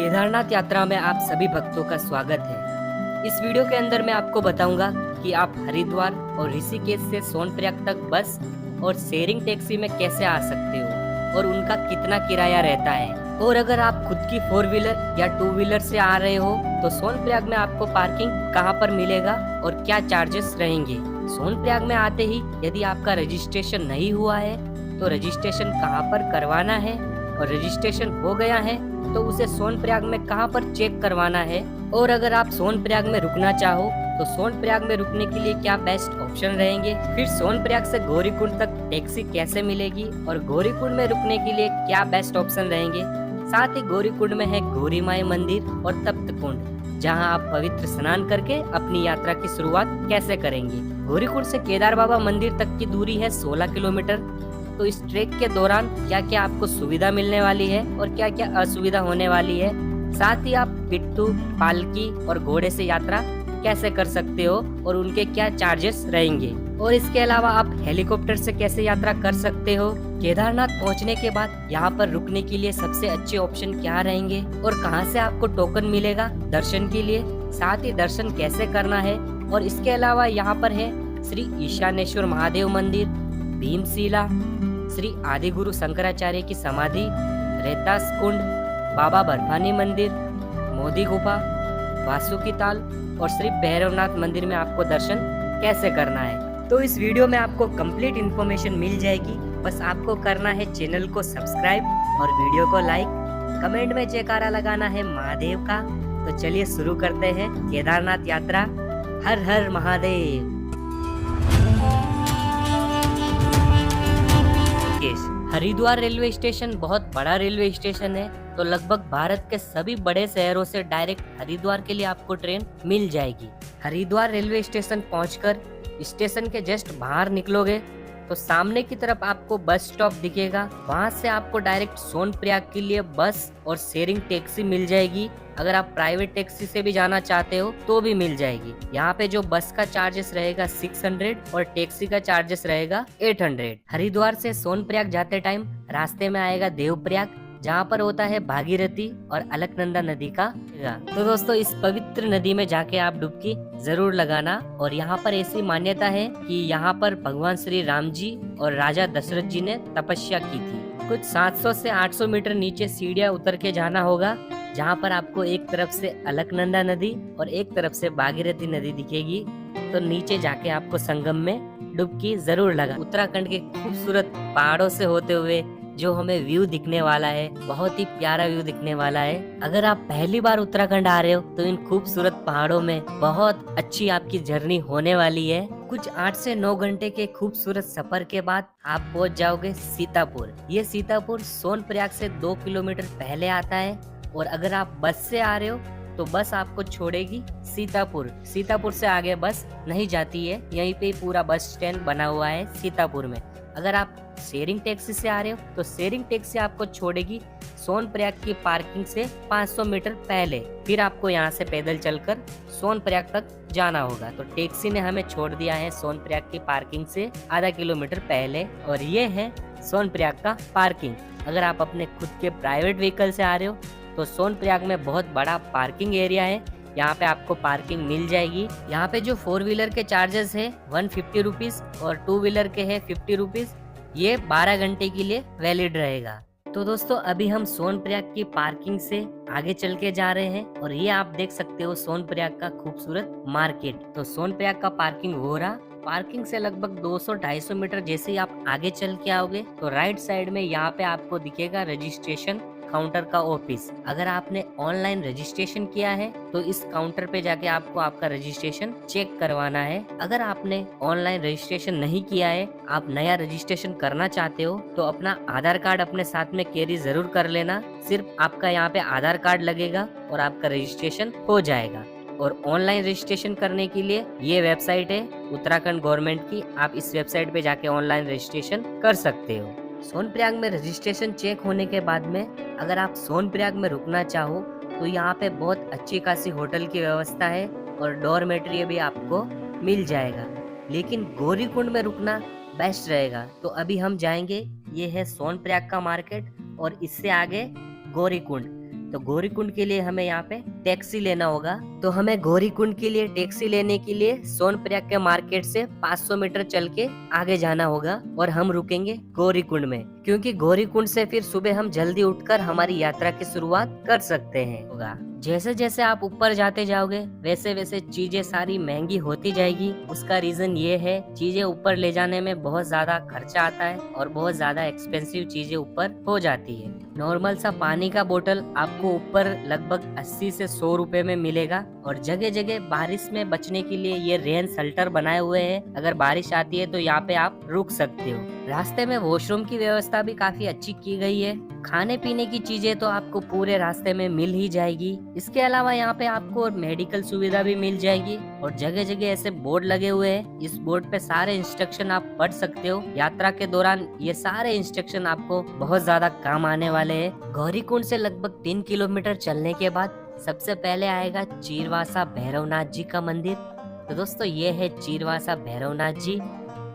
केदारनाथ यात्रा में आप सभी भक्तों का स्वागत है। इस वीडियो के अंदर मैं आपको बताऊंगा कि आप हरिद्वार और ऋषिकेश से सोनप्रयाग तक बस और शेयरिंग टैक्सी में कैसे आ सकते हो और उनका कितना किराया रहता है। और अगर आप खुद की 4 व्हीलर या 2 व्हीलर से आ रहे हो तो सोनप्रयाग में आपको पार्किंग कहां पर मिलेगा और क्या चार्जेस रहेंगे। सोनप्रयाग में आते ही यदि आपका रजिस्ट्रेशन नहीं हुआ है तो रजिस्ट्रेशन कहां पर करवाना है, और रजिस्ट्रेशन हो गया है तो उसे सोनप्रयाग में कहां पर चेक करवाना है। और अगर आप सोनप्रयाग में रुकना चाहो तो सोनप्रयाग में रुकने के लिए क्या बेस्ट ऑप्शन रहेंगे। फिर सोनप्रयाग से गौरीकुंड तक टैक्सी कैसे मिलेगी और गौरीकुंड में रुकने के लिए क्या बेस्ट ऑप्शन रहेंगे। साथ ही गौरीकुंड में है गौरी माई मंदिर और तप्त कुंड, जहां आप पवित्र स्नान करके अपनी यात्रा की शुरुआत कैसे करेंगे। गौरीकुंड से केदार बाबा मंदिर तक की दूरी है 16 किलोमीटर। तो इस ट्रैक के दौरान क्या क्या आपको सुविधा मिलने वाली है और क्या क्या असुविधा होने वाली है। साथ ही आप पिट्ठू, पालकी और घोड़े से यात्रा कैसे कर सकते हो और उनके क्या चार्जेस रहेंगे। और इसके अलावा आप हेलीकॉप्टर से कैसे यात्रा कर सकते हो। केदारनाथ पहुंचने के बाद यहाँ पर रुकने के लिए सबसे अच्छे ऑप्शन क्या रहेंगे और कहाँ से आपको टोकन मिलेगा दर्शन के लिए। साथ ही दर्शन कैसे करना है। और इसके अलावा यहाँ पर है श्री ईशानेश्वर महादेव मंदिर, भीमशिला, श्री आदि गुरु शंकराचार्य की समाधि, रेतास कुंड, बाबा बर्फानी मंदिर, मोदी गुफा, वासुकी ताल और श्री भैरवनाथ मंदिर में आपको दर्शन कैसे करना है। तो इस वीडियो में आपको कंप्लीट इन्फॉर्मेशन मिल जाएगी। बस आपको करना है चैनल को सब्सक्राइब और वीडियो को लाइक, कमेंट में जयकारा लगाना है महादेव का। तो चलिए शुरू करते हैं केदारनाथ यात्रा। हर हर महादेव। हरिद्वार रेलवे स्टेशन बहुत बड़ा रेलवे स्टेशन है। तो लगभग भारत के सभी बड़े शहरों से डायरेक्ट हरिद्वार के लिए आपको ट्रेन मिल जाएगी। हरिद्वार रेलवे स्टेशन पहुंचकर स्टेशन के जस्ट बाहर निकलोगे तो सामने की तरफ आपको बस स्टॉप दिखेगा। वहां से आपको डायरेक्ट सोनप्रयाग के लिए बस और शेयरिंग टैक्सी मिल जाएगी। अगर आप प्राइवेट टैक्सी से भी जाना चाहते हो तो भी मिल जाएगी। यहाँ पे जो बस का चार्जेस रहेगा 600 और टैक्सी का चार्जेस रहेगा 800। हरिद्वार से सोनप्रयाग जाते टाइम रास्ते में आएगा देवप्रयाग, जहाँ पर होता है भागीरथी और अलकनंदा नदी का। तो दोस्तों इस पवित्र नदी में जाके आप डुबकी जरूर लगाना। और यहाँ पर ऐसी मान्यता है कि यहाँ पर भगवान श्री राम जी और राजा दशरथ जी ने तपस्या की थी। कुछ 700 से 800 मीटर नीचे सीढ़ियाँ उतर के जाना होगा, जहाँ पर आपको एक तरफ से अलकनंदा नदी और एक तरफ से भागीरथी नदी दिखेगी। तो नीचे जाके आपको संगम में डुबकी जरूर लगा। उत्तराखंड के खूबसूरत पहाड़ों से होते हुए जो हमें व्यू दिखने वाला है, बहुत ही प्यारा व्यू दिखने वाला है। अगर आप पहली बार उत्तराखंड आ रहे हो तो इन खूबसूरत पहाड़ों में बहुत अच्छी आपकी जर्नी होने वाली है। कुछ 8 से 9 घंटे के खूबसूरत सफर के बाद आप पहुंच जाओगे सीतापुर। ये सीतापुर सोनप्रयाग से 2 किलोमीटर पहले आता है। और अगर आप बस से आ रहे हो तो बस आपको छोड़ेगी सीतापुर। सीतापुर से आगे बस नहीं जाती है। यहीं पे पूरा बस स्टैंड बना हुआ है सीतापुर में। अगर आप शेयरिंग टैक्सी से आ रहे हो तो शेयरिंग टैक्सी आपको छोड़ेगी सोनप्रयाग की पार्किंग से 500 मीटर पहले। फिर आपको यहाँ से पैदल चलकर सोनप्रयाग तक जाना होगा। तो टैक्सी ने हमें छोड़ दिया है सोनप्रयाग की पार्किंग से आधा किलोमीटर पहले। और ये है सोनप्रयाग का पार्किंग। अगर आप अपने खुद के प्राइवेट व्हीकल से आ रहे हो तो सोनप्रयाग में बहुत बड़ा पार्किंग एरिया है। यहाँ पे आपको पार्किंग मिल जाएगी। यहाँ पे जो 4 व्हीलर के चार्जेस है 150 रुपीज और 2 व्हीलर के है 50 रुपीज। ये 12 घंटे के लिए वैलिड रहेगा। तो दोस्तों अभी हम सोनप्रयाग की पार्किंग से आगे चल के जा रहे हैं। और ये आप देख सकते हो सोनप्रयाग का खूबसूरत मार्केट। तो सोनप्रयाग का पार्किंग हो रहा। पार्किंग से लगभग 200-250 मीटर जैसे ही आप आगे चल के आओगे तो राइट साइड में यहाँ पे आपको दिखेगा रजिस्ट्रेशन काउंटर का ऑफिस। अगर आपने ऑनलाइन रजिस्ट्रेशन किया है तो इस काउंटर पे जाके आपको आपका रजिस्ट्रेशन चेक करवाना है। अगर आपने ऑनलाइन रजिस्ट्रेशन नहीं किया है, आप नया रजिस्ट्रेशन करना चाहते हो तो अपना आधार कार्ड अपने साथ में कैरी जरूर कर लेना। सिर्फ आपका यहाँ पे आधार कार्ड लगेगा और आपका रजिस्ट्रेशन हो जाएगा। और ऑनलाइन रजिस्ट्रेशन करने के लिए ये वेबसाइट है उत्तराखंड गवर्नमेंट की। आप इस वेबसाइट पे जाके ऑनलाइन रजिस्ट्रेशन कर सकते हो। सोनप्रयाग में रजिस्ट्रेशन चेक होने के बाद में अगर आप सोनप्रयाग में रुकना चाहो तो यहाँ पे बहुत अच्छी खासी होटल की व्यवस्था है और डॉर्मेट्री भी आपको मिल जाएगा। लेकिन गौरीकुंड में रुकना बेस्ट रहेगा। तो अभी हम जाएंगे, ये है सोनप्रयाग का मार्केट और इससे आगे गौरीकुंड। तो गौरीकुंड के लिए हमें यहाँ पे टैक्सी लेना होगा। तो हमें गौरीकुंड के लिए टैक्सी लेने के लिए सोनप्रयाग के मार्केट से 500 मीटर चल के आगे जाना होगा और हम रुकेंगे गौरीकुंड में, क्योंकि गौरीकुंड से फिर सुबह हम जल्दी उठकर हमारी यात्रा की शुरुआत कर सकते हैं। होगा जैसे जैसे आप ऊपर जाते जाओगे वैसे वैसे चीजें सारी महंगी होती जाएगी। उसका रीजन ये है, चीजें ऊपर ले जाने में बहुत ज्यादा खर्चा आता है और बहुत ज्यादा एक्सपेंसिव चीजें ऊपर हो जाती है। नॉर्मल सा पानी का बोतल आपको ऊपर लगभग 80 से 100 रुपए में मिलेगा और जगह जगह बारिश में बचने के लिए ये रेन शेल्टर बनाए हुए हैं। अगर बारिश आती है तो यहाँ पे आप रुक सकते हो। रास्ते में वॉशरूम की व्यवस्था भी काफी अच्छी की गई है। खाने पीने की चीजें तो आपको पूरे रास्ते में मिल ही जाएगी। इसके अलावा यहाँ पे आपको मेडिकल सुविधा भी मिल जाएगी और जगह जगह ऐसे बोर्ड लगे हुए हैं। इस बोर्ड पे सारे इंस्ट्रक्शन आप पढ़ सकते हो। यात्रा के दौरान ये सारे इंस्ट्रक्शन आपको बहुत ज्यादा काम आने वाले हैं। गौरीकुंड से लगभग 3 किलोमीटर चलने के बाद सबसे पहले आएगा चीरवासा भैरवनाथ जी का मंदिर। तो दोस्तों ये है चीरवासा भैरवनाथ जी।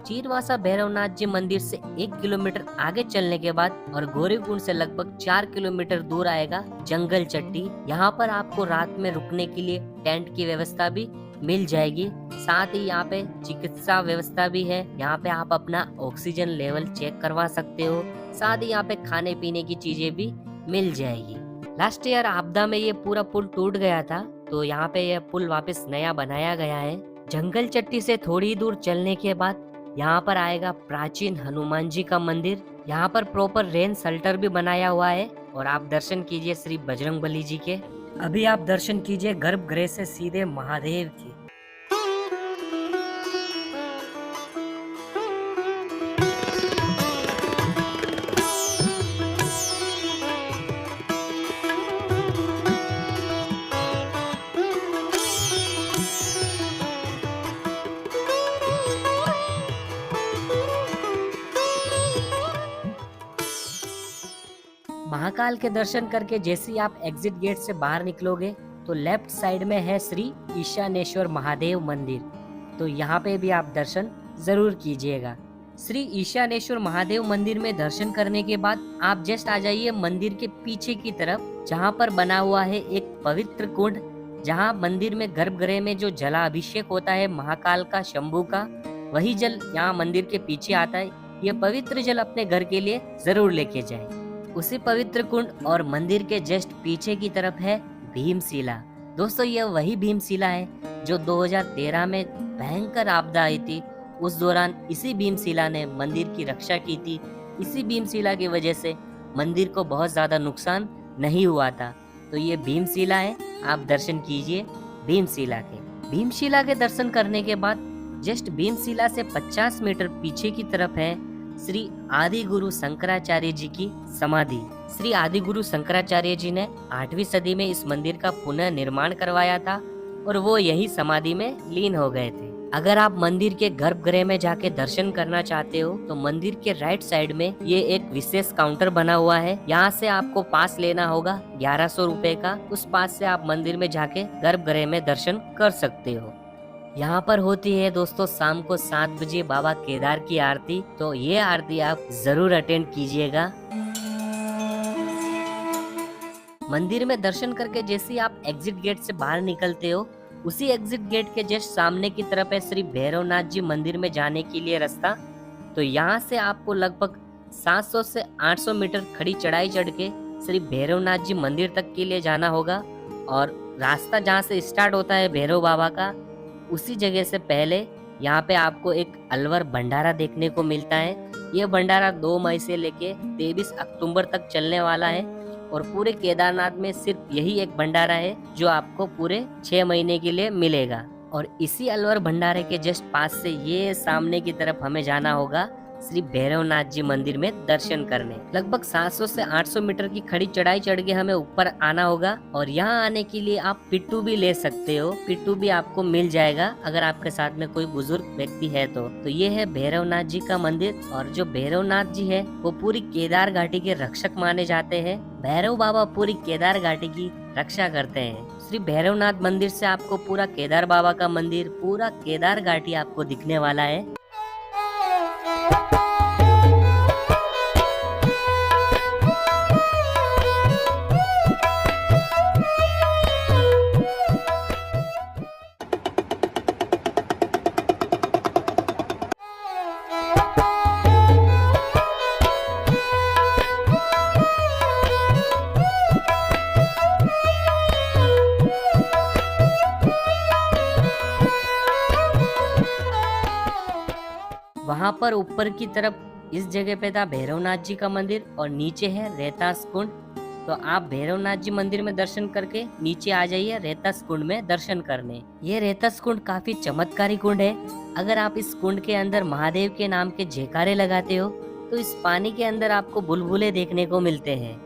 चीरवासा भैरवनाथ जी मंदिर से 1 किलोमीटर आगे चलने के बाद और गौरीकुंड से लगभग 4 किलोमीटर दूर आएगा जंगल चट्टी। यहाँ पर आपको रात में रुकने के लिए टेंट की व्यवस्था भी मिल जाएगी। साथ ही यहाँ पे चिकित्सा व्यवस्था भी है। यहाँ पे आप अपना ऑक्सीजन लेवल चेक करवा सकते हो। साथ ही यहाँ पे खाने पीने की चीजें भी मिल जाएगी। लास्ट ईयर आपदा में ये पूरा पुल टूट गया था, तो यहाँ पे यह पुल वापस नया बनाया गया है। जंगल चट्टी से थोड़ी दूर चलने के बाद यहाँ पर आएगा प्राचीन हनुमान जी का मंदिर। यहाँ पर प्रॉपर रेन शेल्टर भी बनाया हुआ है और आप दर्शन कीजिए श्री बजरंगबली जी के। अभी आप दर्शन कीजिए गर्भगृह से सीधे महादेव की। महाकाल के दर्शन करके जैसे ही आप एग्जिट गेट से बाहर निकलोगे तो लेफ्ट साइड में है श्री ईशानेश्वर महादेव मंदिर। तो यहाँ पे भी आप दर्शन जरूर कीजिएगा। श्री ईशानेश्वर महादेव मंदिर में दर्शन करने के बाद आप जस्ट आ जाइए मंदिर के पीछे की तरफ, जहाँ पर बना हुआ है एक पवित्र कुंड, जहाँ मंदिर में गर्भगृह में जो जलाभिषेक होता है महाकाल का, शंभू का, वही जल यहाँ मंदिर के पीछे आता है। ये पवित्र जल अपने घर के लिए जरूर लेके जाए। उसी पवित्र कुंड और मंदिर के जस्ट पीछे की तरफ है भीमशिला। दोस्तों ये वही भीमशिला है जो 2013 में भयंकर आपदा आई थी। उस दौरान इसी भीमशिला ने मंदिर की रक्षा की थी। इसी भीमशिला की वजह से मंदिर को बहुत ज्यादा नुकसान नहीं हुआ था। तो ये भीमशिला है, आप दर्शन कीजिए भीमशिला के। भीमशिला के दर्शन करने के बाद जस्ट भीमशिला से 50 मीटर पीछे की तरफ है श्री आदि गुरु शंकराचार्य जी की समाधि। श्री आदि गुरु शंकराचार्य जी ने 8वीं सदी में इस मंदिर का पुनः निर्माण करवाया था और वो यही समाधि में लीन हो गए थे। अगर आप मंदिर के गर्भगृह में जाके दर्शन करना चाहते हो तो मंदिर के राइट साइड में ये एक विशेष काउंटर बना हुआ है। यहाँ से आपको पास लेना होगा 1100 रुपए का। उस पास से आप मंदिर में जाके गर्भगृह में दर्शन कर सकते हो। यहाँ पर होती है दोस्तों शाम को 7 बजे बाबा केदार की आरती। तो ये आरती आप जरूर अटेंड कीजिएगा। मंदिर में दर्शन करके जैसे ही आप एग्जिट गेट से बाहर निकलते हो, उसी एग्जिट गेट के जस्ट सामने की तरफ है श्री भैरवनाथ जी मंदिर में जाने के लिए रास्ता। तो यहाँ से आपको लगभग 700 से 800 मीटर खड़ी चढ़ाई चढ़ के श्री भैरवनाथ जी मंदिर तक के लिए जाना होगा। और रास्ता जहाँ से स्टार्ट होता है भैरव बाबा का, उसी जगह से पहले यहाँ पे आपको एक अलवर भंडारा देखने को मिलता है। ये भंडारा 2 मई से लेके 23 अक्टूबर तक चलने वाला है और पूरे केदारनाथ में सिर्फ यही एक भंडारा है जो आपको पूरे 6 महीने के लिए मिलेगा। और इसी अलवर भंडारे के जस्ट पास से ये सामने की तरफ हमें जाना होगा श्री भैरवनाथ जी मंदिर में दर्शन करने। लगभग 700 से 800 मीटर की खड़ी चढ़ाई चढ़ के हमें ऊपर आना होगा। और यहाँ आने के लिए आप पिट्टू भी ले सकते हो। पिट्टू भी आपको मिल जाएगा अगर आपके साथ में कोई बुजुर्ग व्यक्ति है तो ये है भैरवनाथ जी का मंदिर। और जो भैरवनाथ जी है वो पूरी केदार घाटी के रक्षक माने जाते हैं। भैरव बाबा पूरी केदार घाटी की रक्षा करते हैं। श्री भैरवनाथ मंदिर से आपको पूरा केदार बाबा का मंदिर, पूरा केदार घाटी आपको दिखने वाला है। पर ऊपर की तरफ इस जगह पे था भैरवनाथ जी का मंदिर और नीचे है रहतास कुंड। तो आप भैरवनाथ जी मंदिर में दर्शन करके नीचे आ जाइए रहतास कुंड में दर्शन करने। ये रहतास कुंड काफी चमत्कारी कुंड है। अगर आप इस कुंड के अंदर महादेव के नाम के जयकारे लगाते हो तो इस पानी के अंदर आपको बुलबुले देखने को मिलते हैं।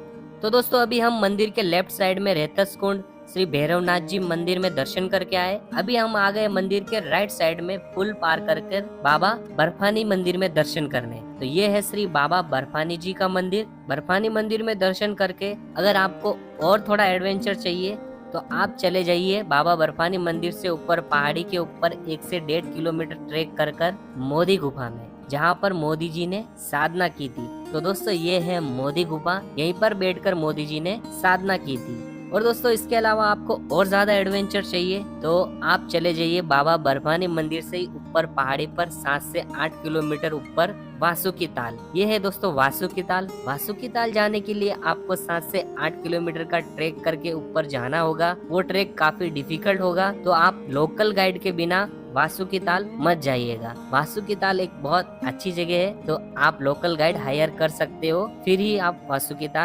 तो दोस्तों अभी हम मंदिर के लेफ्ट साइड में रहतास कुंड श्री भैरवनाथ जी मंदिर में दर्शन करके आए। अभी हम आ गए मंदिर के राइट साइड में पुल पार कर बाबा बर्फानी मंदिर में दर्शन करने। तो ये है श्री बाबा बर्फानी जी का मंदिर। बर्फानी मंदिर में दर्शन करके अगर आपको और थोड़ा एडवेंचर चाहिए तो आप चले जाइए बाबा बर्फानी मंदिर से ऊपर पहाड़ी के ऊपर 1 से 1.5 किलोमीटर ट्रेक कर मोदी गुफा में, जहाँ पर मोदी जी ने साधना की थी। तो दोस्तों ये है मोदी गुफा, यहीं पर बैठकर मोदी जी ने साधना की थी। और दोस्तों इसके अलावा आपको और ज्यादा एडवेंचर चाहिए तो आप चले जाइए बाबा बर्फानी मंदिर से ही ऊपर पहाड़ी पर 7 से 8 किलोमीटर ऊपर वासुकी ताल। ये है दोस्तों वासुकी ताल। वासुकी ताल जाने के लिए आपको 7 से 8 किलोमीटर का ट्रैक करके ऊपर जाना होगा। वो ट्रैक काफी डिफिकल्ट होगा, तो आप लोकल गाइड के बिना वासुकी ताल मत जाइएगा। वासुकी ताल एक बहुत अच्छी जगह है, तो आप लोकल गाइड हायर कर सकते हो, फिर ही आप वासुकी ताल